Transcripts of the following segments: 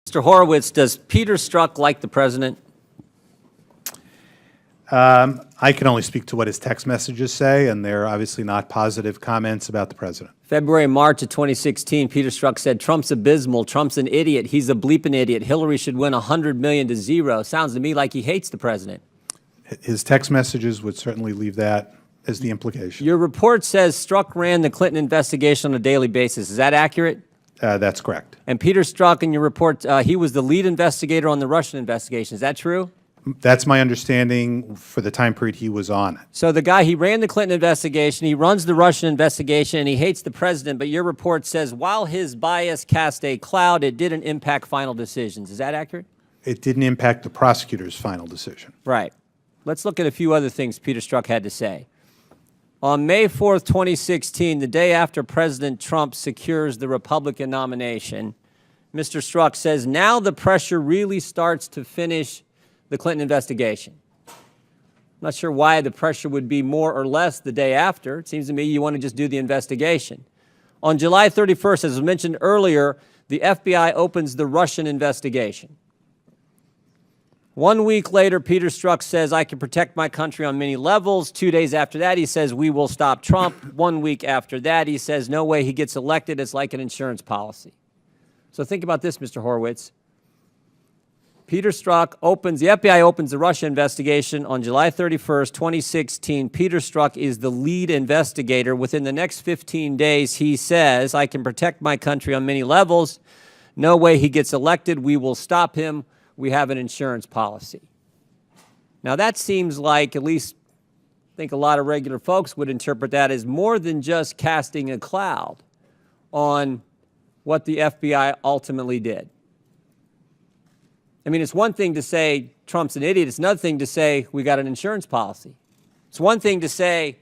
Mr. Horowitz, does Peter Strzok like the president? I can only speak to what his text messages say, and they're obviously not positive comments about the president. February, March of 2016, Peter Strzok said, Trump's abysmal, Trump's an idiot, he's a bleeping idiot, Hillary should win 100 million to 0. Sounds to me like he hates the president. His text messages would certainly leave that as the implication. Your report says Strzok ran the Clinton investigation on a daily basis. Is that accurate? That's correct. And Peter Strzok, in your report, he was the lead investigator on the Russian investigation. Is that true? That's my understanding for the time period he was on. So the guy, he ran the Clinton investigation, he runs the Russian investigation, and he hates the president, but your report says while his bias cast a cloud, it didn't impact final decisions. Is that accurate? It didn't impact the prosecutor's final decision. Right. Let's look at a few other things Peter Strzok had to say. On May 4th, 2016, the day after President Trump secures the Republican nomination, Mr. Strzok says, now the pressure really starts to finish the Clinton investigation. I'm not sure why the pressure would be more or less the day after. It seems to me you want to just do the investigation. On July 31st, as was mentioned earlier, the FBI opens the Russian investigation. 1 week later, Peter Strzok says, I can protect my country on many levels. 2 days after that, he says, we will stop Trump. 1 week after that, he says, no way he gets elected. It's like an insurance policy. So think about this, Mr. Horowitz. Peter Strzok the FBI opens the Russia investigation on July 31st, 2016. Peter Strzok is the lead investigator. Within the next 15 days, he says, I can protect my country on many levels. No way he gets elected. We will stop him. We have an insurance policy. Now that seems like, at least I think a lot of regular folks would interpret that as more than just casting a cloud on what the FBI ultimately did. I mean, it's one thing to say Trump's an idiot. It's another thing to say we got an insurance policy. It's one thing to say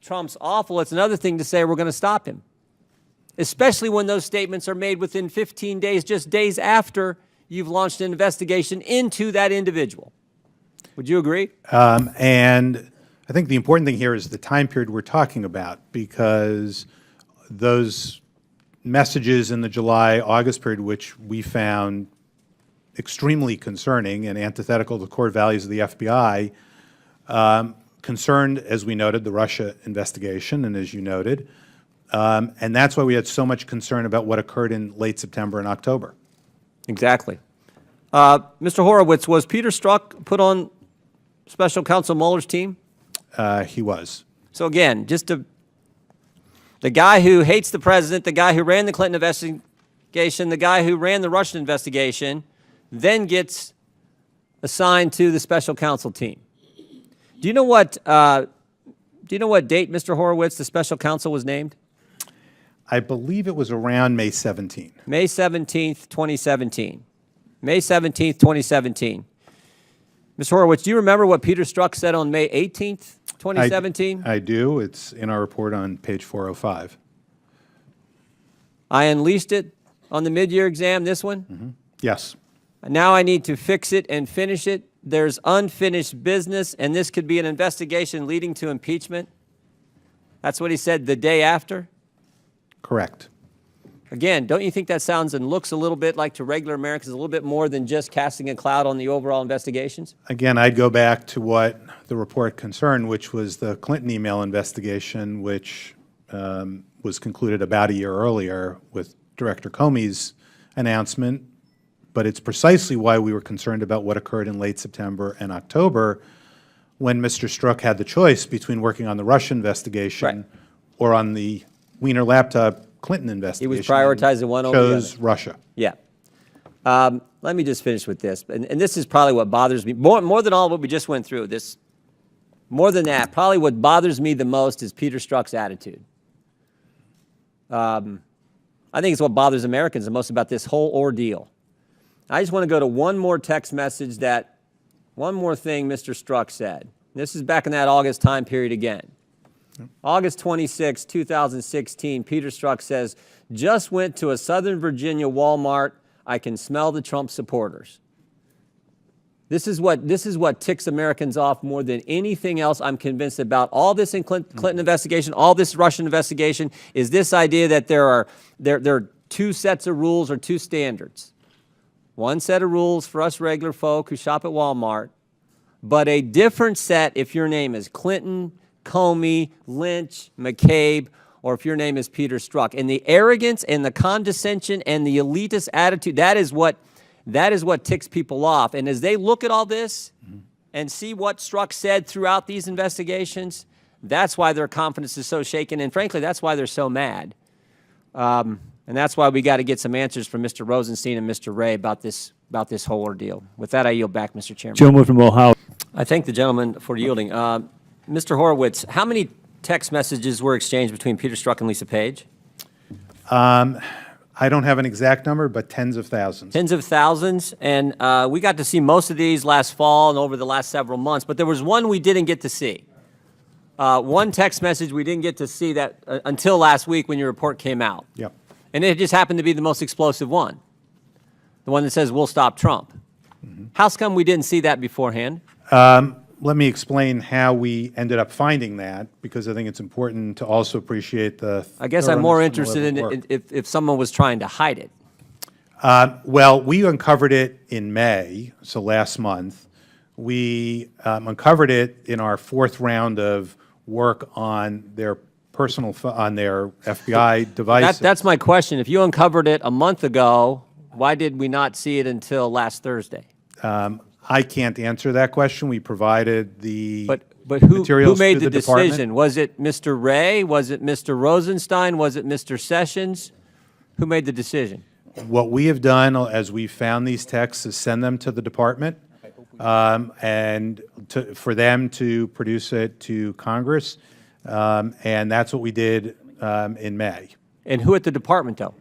Trump's awful. It's another thing to say we're going to stop him, especially when those statements are made within 15 days, just days after you've launched an investigation into that individual. Would you agree? And I think the important thing here is the time period we're talking about, because those messages in the July-August period, which we found extremely concerning and antithetical to core values of the FBI, concerned, as we noted, the Russia investigation, and as you noted, and that's why we had so much concern about what occurred in late September and October. Exactly. Mr. Horowitz, was Peter Strzok put on Special Counsel Mueller's team? He was. So again, the guy who hates the president, the guy who ran the Clinton investigation, the guy who ran the Russian investigation, then gets assigned to the Special Counsel team. Do you know what date, Mr. Horowitz, the Special Counsel was named? I believe it was around May 17th. May 17th, 2017. May 17th, 2017. Mr. Horowitz, do you remember what Peter Strzok said on May 18th, 2017? I do. It's in our report on page 405. I unleashed it on the mid-year exam, this one? Mm-hmm. Yes. Now I need to fix it and finish it. There's unfinished business, and this could be an investigation leading to impeachment. That's what he said the day after? Correct. Again, don't you think that sounds and looks a little bit like, to regular Americans, a little bit more than just casting a cloud on the overall investigations? Again, I'd go back to what the report concerned, which was the Clinton email investigation, which was concluded about a year earlier with Director Comey's announcement. But it's precisely why we were concerned about what occurred in late September and October, when Mr. Strzok had the choice between working on the Russian investigation or on the Wiener laptop Clinton investigation. He was prioritizing one over the other. Chose Russia. Yeah. Let me just finish with this. And this is probably what bothers me. More than all what we just went through. More than that, probably what bothers me the most is Peter Strzok's attitude. I think it's what bothers Americans the most about this whole ordeal. I just want to go to one more text message one more thing Mr. Strzok said. This is back in that August time period again. August 26, 2016, Peter Strzok says, just went to a Southern Virginia Walmart. I can smell the Trump supporters. This is what ticks Americans off more than anything else, I'm convinced, about all this in Clinton investigation, all this Russian investigation, is this idea that there are two sets of rules or two standards. one set of rules for us regular folk who shop at Walmart, but a different set if your name is Clinton, Comey, Lynch, McCabe, or if your name is Peter Strzok. And the arrogance and the condescension and the elitist attitude, that is what ticks people off. And as they look at all this and see what Strzok said throughout these investigations, that's why their confidence is so shaken. And frankly, that's why they're so mad. And that's why we got to get some answers from Mr. Rosenstein and Mr. Wray about this whole ordeal. With that, I yield back, Mr. Chairman. Gentleman from Ohio. I thank the gentleman for yielding. Mr. Horowitz, how many text messages were exchanged between Peter Strzok and Lisa Page? I don't have an exact number, but tens of thousands. Tens of thousands, and we got to see most of these last fall and over the last several months, but there was one we didn't get to see. One text message we didn't get to see that until last week when your report came out. Yep. And it just happened to be the most explosive one, the one that says, "We'll stop Trump." How come we didn't see that beforehand? Let me explain how we ended up finding that, because I think it's important to also appreciate the I guess I'm more thoroughness and interested in level of work. if someone was trying to hide it. Well, we uncovered it in May, so last month. We uncovered it in our fourth round of work on their on their FBI devices. That's my question. If you uncovered it a month ago, why did we not see it until last Thursday? I can't answer that question. We provided the But who materials made to the department. decision? Was it Mr. Wray? Was it Mr. Rosenstein? Was it Mr. Sessions? Who made the decision? What we have done as we found these texts is send them to the department and for them to produce it to Congress, and that's what we did in May. And who at the department, though?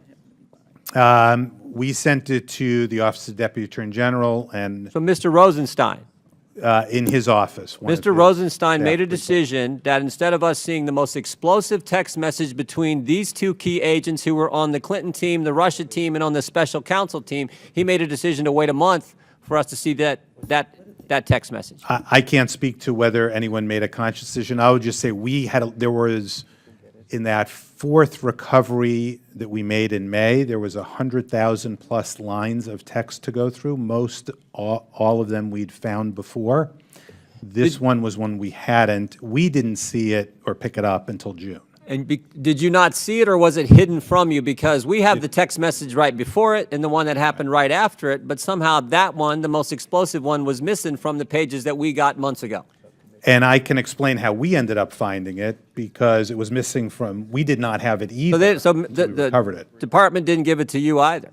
We sent it to the Office of Deputy Attorney General and So Mr. Rosenstein. in his office. one of Mr. his Rosenstein made a staff people. decision that instead of us seeing the most explosive text message between these two key agents who were on the Clinton team, the Russia team, and on the special counsel team, he made a decision to wait a month for us to see that text message. I can't speak to whether anyone made a conscious decision. I would just say there was, in that fourth recovery that we made in May, there was 100,000 plus lines of text to go through. All of them we'd found before. This one was one we hadn't. We didn't see it or pick it up until June. And did you not see it, or was it hidden from you? Because we have the text message right before it and the one that happened right after it, but somehow that one, the most explosive one, was missing from the pages that we got months ago. And I can explain how we ended up finding it, because it was missing from, we did not have it either. So we recovered it. department didn't give it to you either.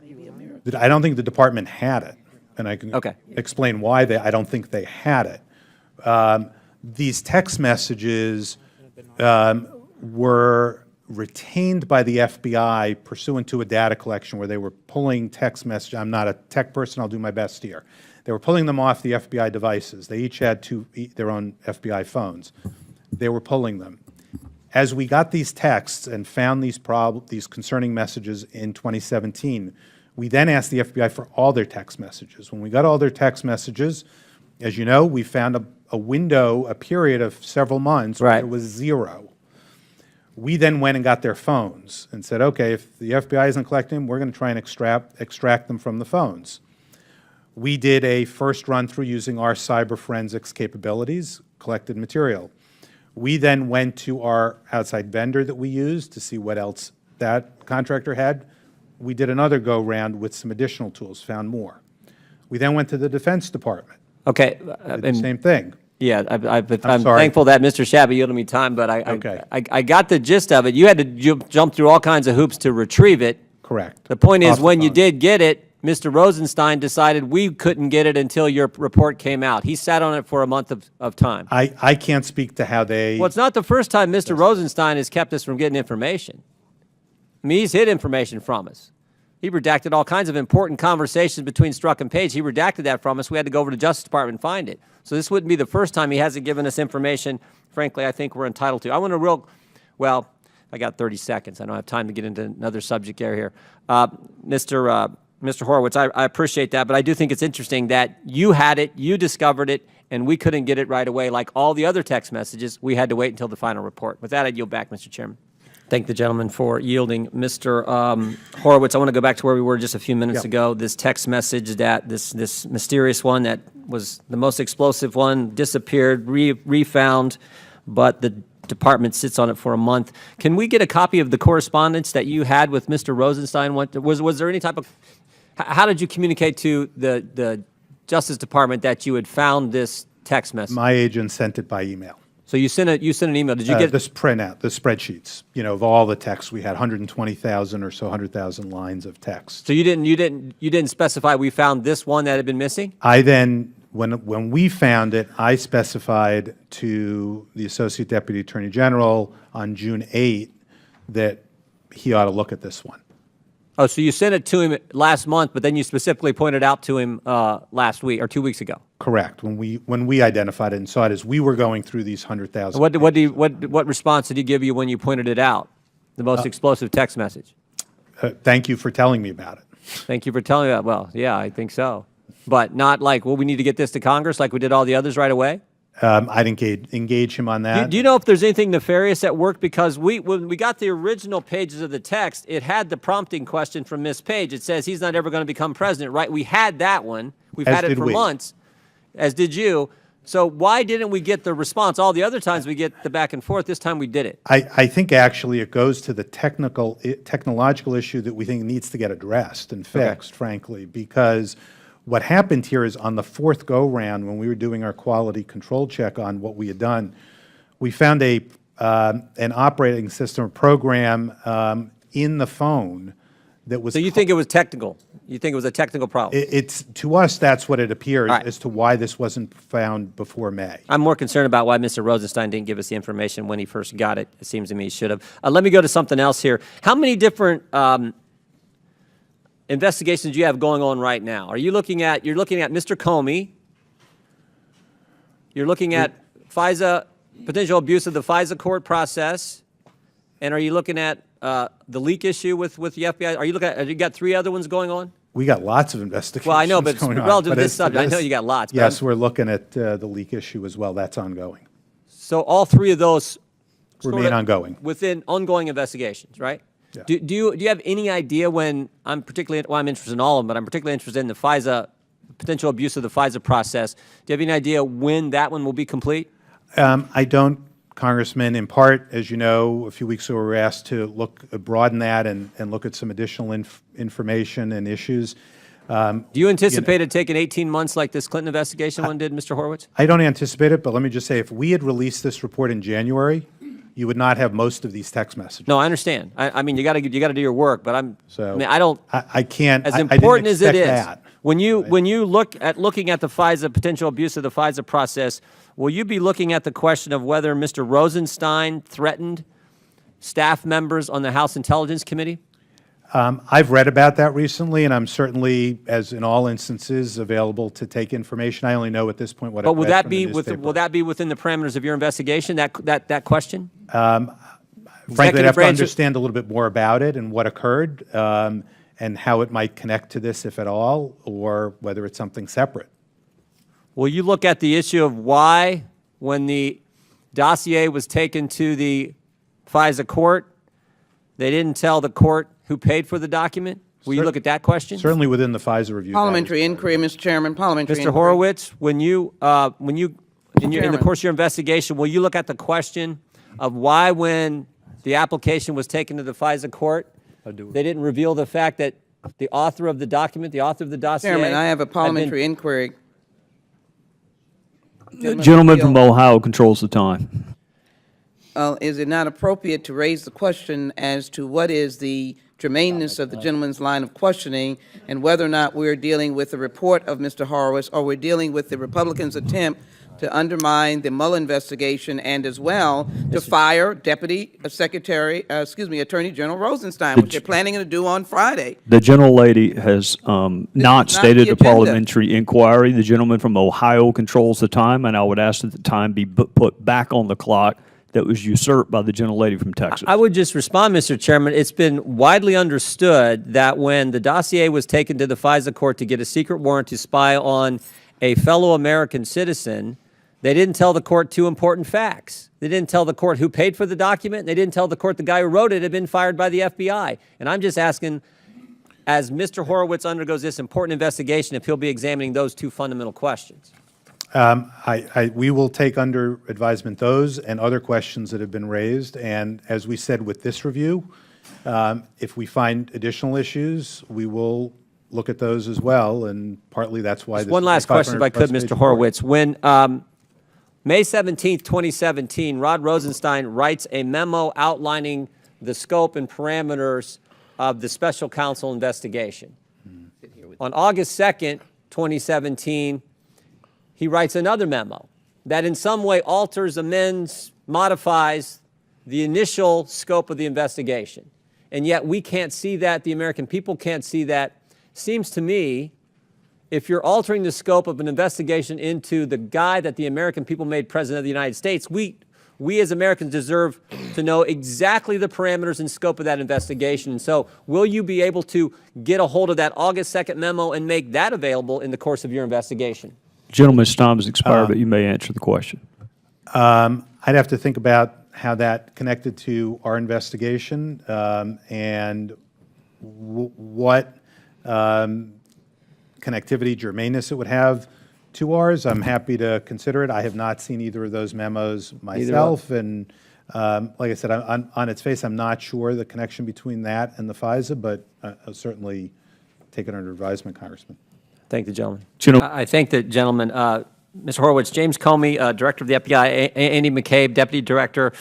I don't think the department had it, and I can Okay. explain why I don't think they had it. These text messages were retained by the FBI pursuant to a data collection where they were pulling text messages. I'm not a tech person, I'll do my best here. They were pulling them off the FBI devices. They each had their own FBI phones. They were pulling them. As we got these texts and found these concerning messages in 2017, we then asked the FBI for all their text messages. When we got all their text messages, as you know, we found a period of several months where Right. it was zero. We then went and got their phones and said, okay, if the FBI isn't collecting them, we're going to try and extract them from the phones. We did a first run through using our cyber forensics capabilities, collected material. We then went to our outside vendor that we used to see what else that contractor had. We did another go round with some additional tools, found more. We then went to the Defense Department, Okay. did the same thing. Yeah, I'm sorry. thankful that Mr. Shabba yielded me time, but Okay. I got the gist of it. You had to jump through all kinds of hoops to retrieve it. Correct. The point is, Off the when you phone. did get it, Mr. Rosenstein decided we couldn't get it until your report came out. He sat on it for a month of time. I can't speak to how they. Well, it's not the first time Mr. Rosenstein has kept us from getting information. I mean, he's hid information from us. He redacted all kinds of important conversations between Strzok and Page. He redacted that from us. We had to go over to the Justice Department and find it. So this wouldn't be the first time he hasn't given us information, frankly, I think we're entitled to. I want to well, I got 30 seconds. I don't have time to get into another subject area here. Mr. Horowitz, I appreciate that, but I do think it's interesting that you had it, you discovered it, and we couldn't get it right away. Like all the other text messages, we had to wait until the final report. With that, I yield back, Mr. Chairman. Thank the gentleman for yielding. Mr. Horowitz, I want to go back to where we were just a few minutes ago. This text message that this mysterious one that was the most explosive one disappeared, refound, but the department sits on it for a month. Can we get a copy of the correspondence that you had with Mr. Rosenstein? Was there any type of, how did you communicate to the Justice Department that you had found this text message? My agent sent it by email. So you sent an email. Did you get this printout, the spreadsheets, of all the text? We had 120,000 or so, 100,000 lines of text. So you didn't specify we found this one that had been missing? I then, when we found it, I specified to the Associate Deputy Attorney General on June 8 that he ought to look at this one. Oh, so you sent it to him last month, but then you specifically pointed out to him last week or 2 weeks ago. Correct. When we identified it and saw it as we were going through these 100,000. What response did he give you when you pointed it out? The most explosive text message. Thank you for telling me about it. Thank you for telling me that. Well, yeah, I think so, but not like, well, we need to get this to Congress like we did all the others right away. I'd engage him on that. Do you know if there's anything nefarious at work? Because when we got the original pages of the text, it had the prompting question from Ms. Page. It says he's not ever going to become president, right? We had that one. We've had it for months, as did you. So why didn't we get the response? All the other times we get the back and forth. This time we did it. I think actually it goes to the technological issue that we think needs to get addressed and fixed, frankly, because what happened here is on the fourth go-round, when we were doing our quality control check on what we had done, we found an operating system or program in the phone that was. So you think it was technical? You think it was a technical problem? To us, that's what it appears right. as to why this wasn't found before May. I'm more concerned about why Mr. Rosenstein didn't give us the information when he first got it. It seems to me he should have. Let me go to something else here. How many different investigations do you have going on right now? You're looking at Mr. Comey. You're looking at FISA, potential abuse of the FISA court process. And are you looking at the leak issue with the FBI? Have you got 3 other ones going on? We got lots of investigations. Well, I know, but relative to this subject, I know you got lots. Yes, we're looking at the leak issue as well. That's ongoing. So all 3 of those remain ongoing. Within ongoing investigations, right? Yeah. Do you have any idea when I'm interested in all of them, but I'm particularly interested in the FISA, potential abuse of the FISA process. Do you have any idea when that one will be complete? I don't, Congressman. In part, as you know, a few weeks ago we were asked to broaden that and look at some additional information and issues. Do you anticipate it taking 18 months like this Clinton investigation one did, Mr. Horowitz? I don't anticipate it, but let me just say, if we had released this report in January, you would not have most of these text messages. No, I understand. I mean, you got to do your work, but I can't. As important as it is, that. when you looking at the FISA potential abuse of the FISA process, will you be looking at the question of whether Mr. Rosenstein threatened staff members on the House Intelligence Committee? I've read about that recently, and I'm certainly, as in all instances, available to take information. I only know at this point what. But will that be within the parameters of your investigation? That question? Frankly, I'd have to understand a little bit more about it and what occurred, and how it might connect to this, if at all, or whether it's something separate. Will you look at the issue of why, when the dossier was taken to the FISA court, they didn't tell the court who paid for the document? Will you look at that question? Certainly within the FISA review. Parliamentary inquiry, Mr. Chairman. Parliamentary Mr. inquiry. Horowitz, in the course of your investigation, will you look at the question of why, when the application was taken to the FISA court, they didn't reveal the fact that the author of the document, the author of the dossier? Chairman, I have a parliamentary inquiry. The gentleman from Ohio controls the time. Is it not appropriate to raise the question as to what is the germaneness of the gentleman's line of questioning and whether or not we're dealing with the report of Mr. Horowitz or we're dealing with the Republicans' attempt to undermine the Mueller investigation and as well to fire Attorney General Rosenstein, which they're planning to do on Friday. The gentle lady has not stated the a parliamentary inquiry. The gentleman from Ohio controls the time, and I would ask that the time be put back on the clock that was usurped by the gentle lady from Texas. I would just respond, Mr. Chairman. It's been widely understood that when the dossier was taken to the FISA court to get a secret warrant to spy on a fellow American citizen, They didn't tell the court two important facts. They didn't tell the court who paid for the document. They didn't tell the court the guy who wrote it had been fired by the FBI. And I'm just asking, as Mr. Horowitz undergoes this important investigation, if he'll be examining those two fundamental questions. We will take under advisement those and other questions that have been raised. And as we said with this review, if we find additional issues, we will look at those as well. And partly that's why this One is a last question, if I could, 500-plus Mr. page Horowitz. When May 17th, 2017, Rod Rosenstein writes a memo outlining the scope and parameters of the special counsel investigation. On August 2nd, 2017, he writes another memo that in some way alters, amends, modifies the initial scope of the investigation. And yet we can't see that, the American people can't see that. Seems to me, if you're altering the scope of an investigation into the guy that the American people made president of the United States, we as Americans deserve to know exactly the parameters and scope of that investigation. And so will you be able to get a hold of that August 2nd memo and make that available in the course of your investigation? Gentleman's time has expired, but you may answer the question. I'd have to think about how that connected to our investigation and what connectivity, germaneness it would have to ours. I'm happy to consider it. I have not seen either of those memos myself. And like I said, on its face, I'm not sure the connection between that and the FISA, but I'll certainly take it under advisement, Congressman. Thank the gentleman. Gentleman. I thank the gentleman. Mr. Horowitz, James Comey, Director of the FBI, Andy McCabe, Deputy Director,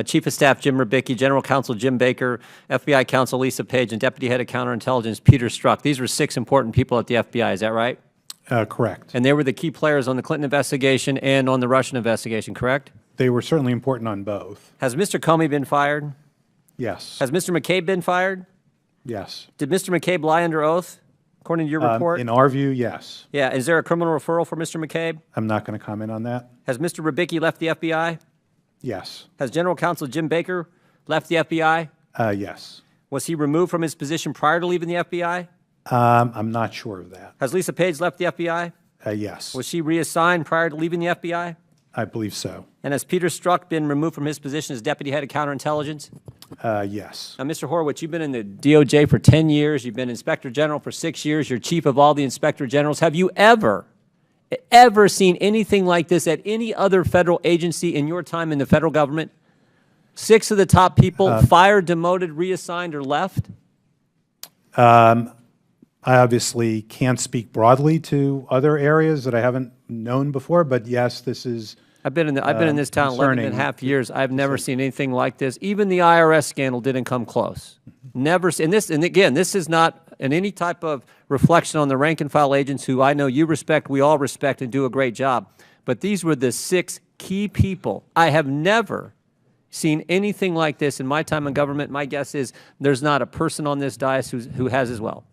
Chief of Staff Jim Rubicki, General Counsel Jim Baker, FBI Counsel Lisa Page, and Deputy Head of Counterintelligence Peter Strzok. These were 6 important people at the FBI, is that right? Correct. And they were the key players on the Clinton investigation and on the Russian investigation, correct? They were certainly important on both. Has Mr. Comey been fired? Yes. Has Mr. McCabe been fired? Yes. Did Mr. McCabe lie under oath, according to your report? In our view, yes. Yeah, is there a criminal referral for Mr. McCabe? I'm not going to comment on that. Has Mr. Rubicki left the FBI? Yes. Has General Counsel Jim Baker left the FBI? Yes. Was he removed from his position prior to leaving the FBI? I'm not sure of that. Has Lisa Page left the FBI? Yes. Was she reassigned prior to leaving the FBI? I believe so. And has Peter Strzok been removed from his position as Deputy Head of Counterintelligence? Yes. Now, Mr. Horowitz, you've been in the DOJ for 10 years. You've been Inspector General for 6 years. You're Chief of all the Inspector Generals. Have you ever seen anything like this at any other federal agency in your time in the federal government? 6 of the top people fired, demoted, reassigned, or left? I obviously can't speak broadly to other areas that I haven't known before, but yes, this is I've been in this town 11 and a half years. I've never seen anything like this. Even the IRS scandal didn't come close. Never seen this. And again, this is not in any type of reflection on the rank and file agents who I know you respect, we all respect, and do a great job. But these were the 6 key people. I have never seen anything like this in my time in government. My guess is there's not a person on this dais who has as well.